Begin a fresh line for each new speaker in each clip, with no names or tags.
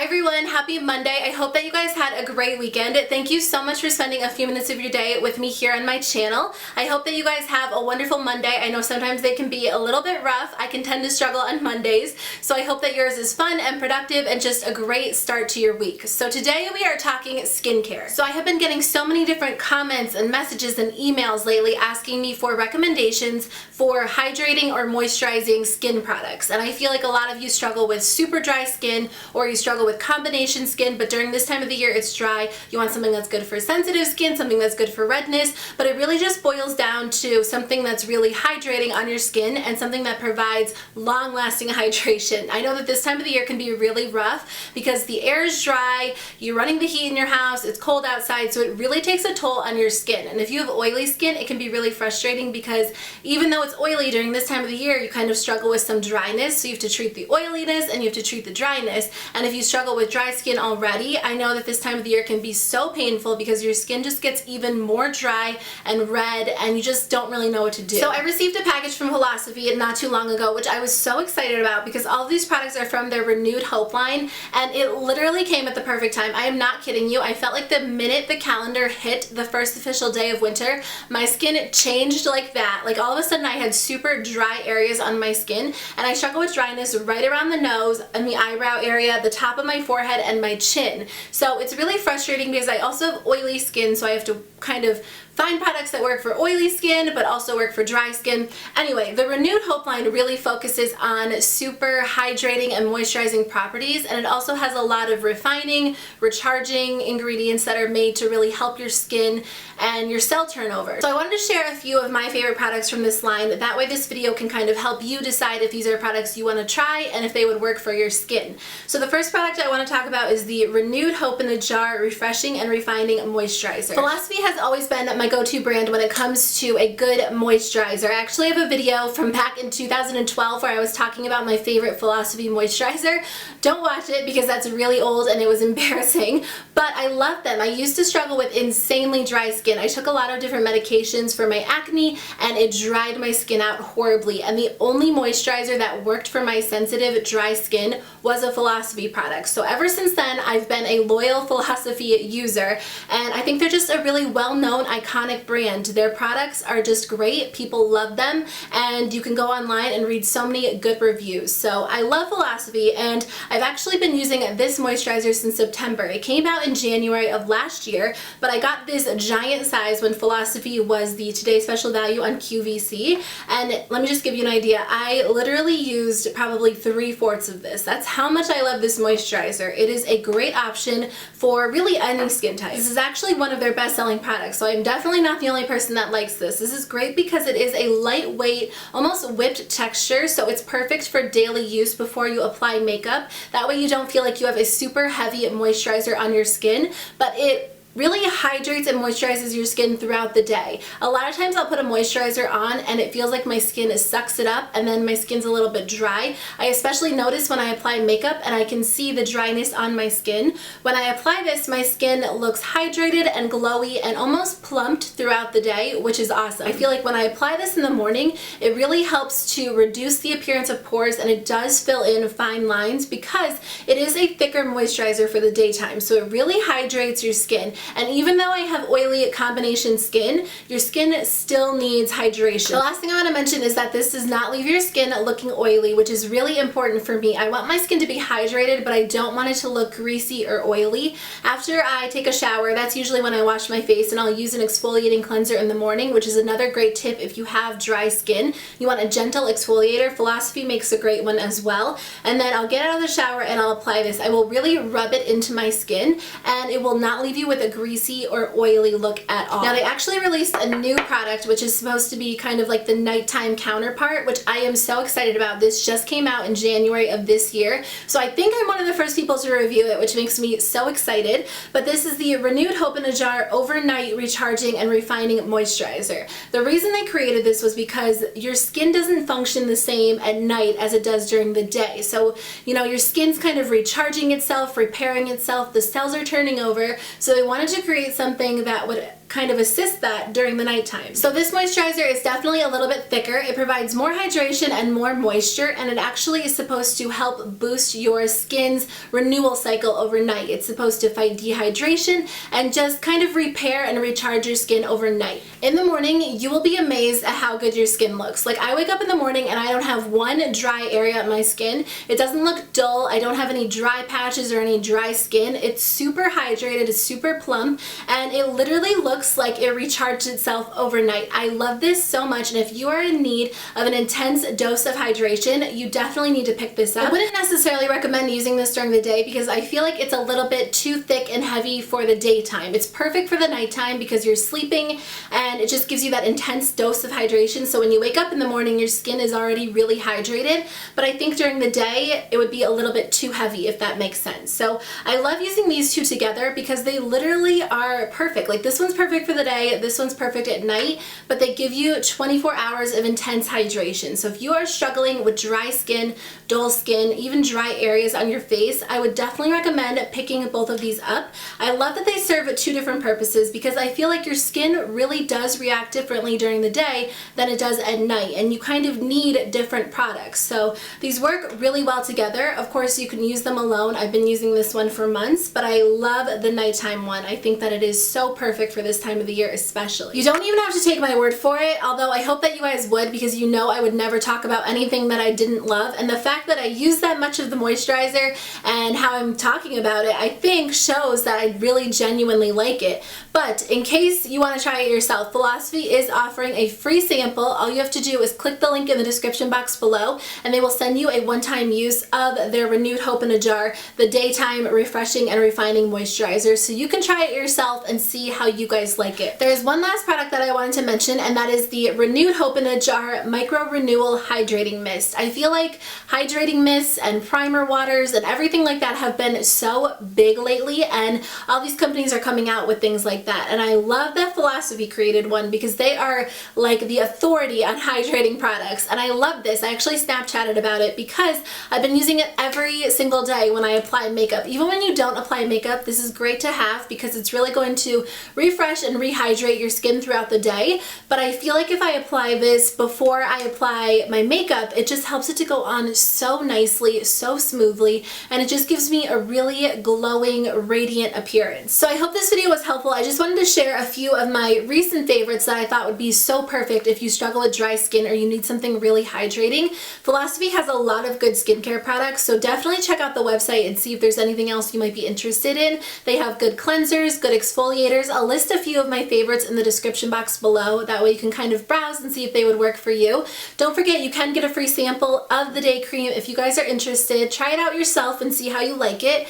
Hi everyone, happy Monday. I hope that you guys had a great weekend. Thank you so much for spending a few minutes of your day with me here on my channel. I hope that you guys have a wonderful Monday. I know sometimes they can be a little bit rough. I can tend to struggle on Mondays, so I hope that yours is fun and productive and just a great start to your week. So today we are talking skincare. So I have been getting so many different comments and messages and emails lately asking me for recommendations for hydrating or moisturizing skin products. And I feel like a lot of you struggle with super dry skin, or you struggle with combination skin, but during this time of the year it's dry. You want something that's good for sensitive skin, something that's good for redness, but it really just boils down to something that's really hydrating on your skin and something that provides long-lasting hydration. I know that this time of the year can be really rough because the air is dry, you're running the heat in your house, it's cold outside, so it really takes a toll on your skin. And if you have oily skin, it can be really frustrating because even though it's oily during this time of the year, you kind of struggle with some dryness, so you have to treat the oiliness and you have to treat the dryness. And if you struggle with dry skin already, I know that this time of the year can be so painful because your skin just gets even more dry and red and you just don't really know what to do. So I received a package from Philosophy not too long ago, which I was so excited about because all of these products are from their Renewed Hope line, and it literally came at the perfect time. I am not kidding you. I felt like the minute the calendar hit the first official day of winter, my skin changed like that. Like all of a sudden I had super dry areas on my skin, and I struggle with dryness right around the nose and the eyebrow area, the top of my forehead, and my chin. So it's really frustrating because I also have oily skin, so I have to kind of find products that work for oily skin but also work for dry skin. Anyway, the Renewed Hope line really focuses on super hydrating and moisturizing properties, and it also has a lot of refining, recharging ingredients that are made to really help your skin and your cell turnover. So I wanted to share a few of my favorite products from this line. That way this video can kind of help you decide if these are products you want to try and if they would work for your skin. So the first product I want to talk about is the Renewed Hope in a Jar Refreshing and Refining Moisturizer. Philosophy has always been my go-to brand when it comes to a good moisturizer. I actually have a video from back in 2012 where I was talking about my favorite Philosophy moisturizer. Don't watch it because that's really old and it was embarrassing, but I love them. I used to struggle with insanely dry skin. I took a lot of different medications for my acne and it dried my skin out horribly, and the only moisturizer that worked for my sensitive dry skin was a Philosophy product. So ever since then I've been a loyal Philosophy user, and I think they're just a really well-known, iconic brand. Their products are just great, people love them, and you can go online and read so many good reviews. So I love Philosophy, and I've actually been using this moisturizer since September. It came out in January of last year, but I got this giant size when Philosophy was the Today Special Value on QVC, and let me just give you an idea. I literally used probably 3/4 of this. That's how much I love this moisturizer. It is a great option for really any skin type. This is actually one of their best-selling products, so I'm definitely not the only person that likes this. This is great because it is a lightweight, almost whipped texture, so it's perfect for daily use before you apply makeup. That way you don't feel like you have a super heavy moisturizer on your skin, but it really hydrates and moisturizes your skin throughout the day. A lot of times I'll put a moisturizer on and it feels like my skin sucks it up and then my skin's a little bit dry. I especially notice when I apply makeup and I can see the dryness on my skin. When I apply this, my skin looks hydrated and glowy and almost plumped throughout the day, which is awesome. I feel like when I apply this in the morning, it really helps to reduce the appearance of pores, and it does fill in fine lines because it is a thicker moisturizer for the daytime. So it really hydrates your skin. And even though I have oily combination skin, your skin still needs hydration. The last thing I want to mention is that this does not leave your skin looking oily, which is really important for me. I want my skin to be hydrated, but I don't want it to look greasy or oily. After I take a shower, that's usually when I wash my face, and I'll use an exfoliating cleanser in the morning, which is another great tip if you have dry skin. You want a gentle exfoliator. Philosophy makes a great one as well. And then I'll get out of the shower and I'll apply this. I will really rub it into my skin, and it will not leave you with a greasy or oily look at all. Now they actually released a new product which is supposed to be kind of like the nighttime counterpart, which I am so excited about. This just came out in January of this year, so I think I'm one of the first people to review it, which makes me so excited. But this is the Renewed Hope in a Jar Overnight Recharging and Refining Moisturizer. The reason they created this was because your skin doesn't function the same at night as it does during the day. So, you know, your skin's kind of recharging itself, repairing itself, the cells are turning over, so they wanted to create something that would kind of assist that during the nighttime. So this moisturizer is definitely a little bit thicker. It provides more hydration and more moisture, and it actually is supposed to help boost your skin's renewal cycle overnight. It's supposed to fight dehydration and just kind of repair and recharge your skin overnight. In the morning, you will be amazed at how good your skin looks. Like, I wake up in the morning and I don't have one dry area on my skin. It doesn't look dull. I don't have any dry patches or any dry skin. It's super hydrated, it's super plump, and it literally looks like it recharged itself overnight. I love this so much, and if you are in need of an intense dose of hydration, you definitely need to pick this up. I wouldn't necessarily recommend using this during the day because I feel like it's a little bit too thick and heavy for the daytime. It's perfect for the nighttime because you're sleeping and it just gives you that intense dose of hydration, so when you wake up in the morning your skin is already really hydrated. But I think during the day it would be a little bit too heavy, if that makes sense. So I love using these two together because they literally are perfect. Like, this one's perfect for the day, this one's perfect at night, but they give you 24 hours of intense hydration. So if you are struggling with dry skin, dull skin, even dry areas on your face, I would definitely recommend picking both of these up. I love that they serve two different purposes because I feel like your skin really does react differently during the day than it does at night, and you kind of need different products. So these work really well together. Of course, you can use them alone. I've been using this one for months, but I love the nighttime one. I think that it is so perfect for this time of the year especially. You don't even have to take my word for it, although I hope that you guys would, because you know I would never talk about anything that I didn't love, and the fact that I use that much of the moisturizer and how I'm talking about it, I think shows that I really genuinely like it. But in case you want to try it yourself, Philosophy is offering a free sample. All you have to do is click the link in the description box below and they will send you a one-time use of their Renewed Hope in a Jar, the Daytime Refreshing and Refining Moisturizer, so you can try it yourself and see how you guys like it. There's one last product that I wanted to mention, and that is the Renewed Hope in a Jar Microrenewal Hydrating Mist. I feel like hydrating mists and primer waters and everything like that have been so big lately, and all these companies are coming out with things like that, and I love that Philosophy created one because they are like the authority on hydrating products, and I love this. I actually Snapchatted about it because I've been using it every single day when I apply makeup. Even when you don't apply makeup, this is great to have because it's really going to refresh and rehydrate your skin throughout the day. But I feel like if I apply this before I apply my makeup, it just helps it to go on so nicely, so smoothly, and it just gives me a really glowing, radiant appearance. So I hope this video was helpful. I just wanted to share a few of my recent favorites that I thought would be so perfect if you struggle with dry skin or you need something really hydrating. Philosophy has a lot of good skincare products, so definitely check out the website and see if there's anything else you might be interested in. They have good cleansers, good exfoliators. I'll list a few of my favorites in the description box below. That way you can kind of browse and see if they would work for you. Don't forget, you can get a free sample of the day cream if you guys are interested. Try it out yourself and see how you like it.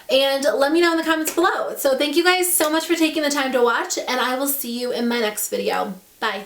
And let me know in the comments below. So thank you guys so much for taking the time to watch, and I will see you in my next video. Bye.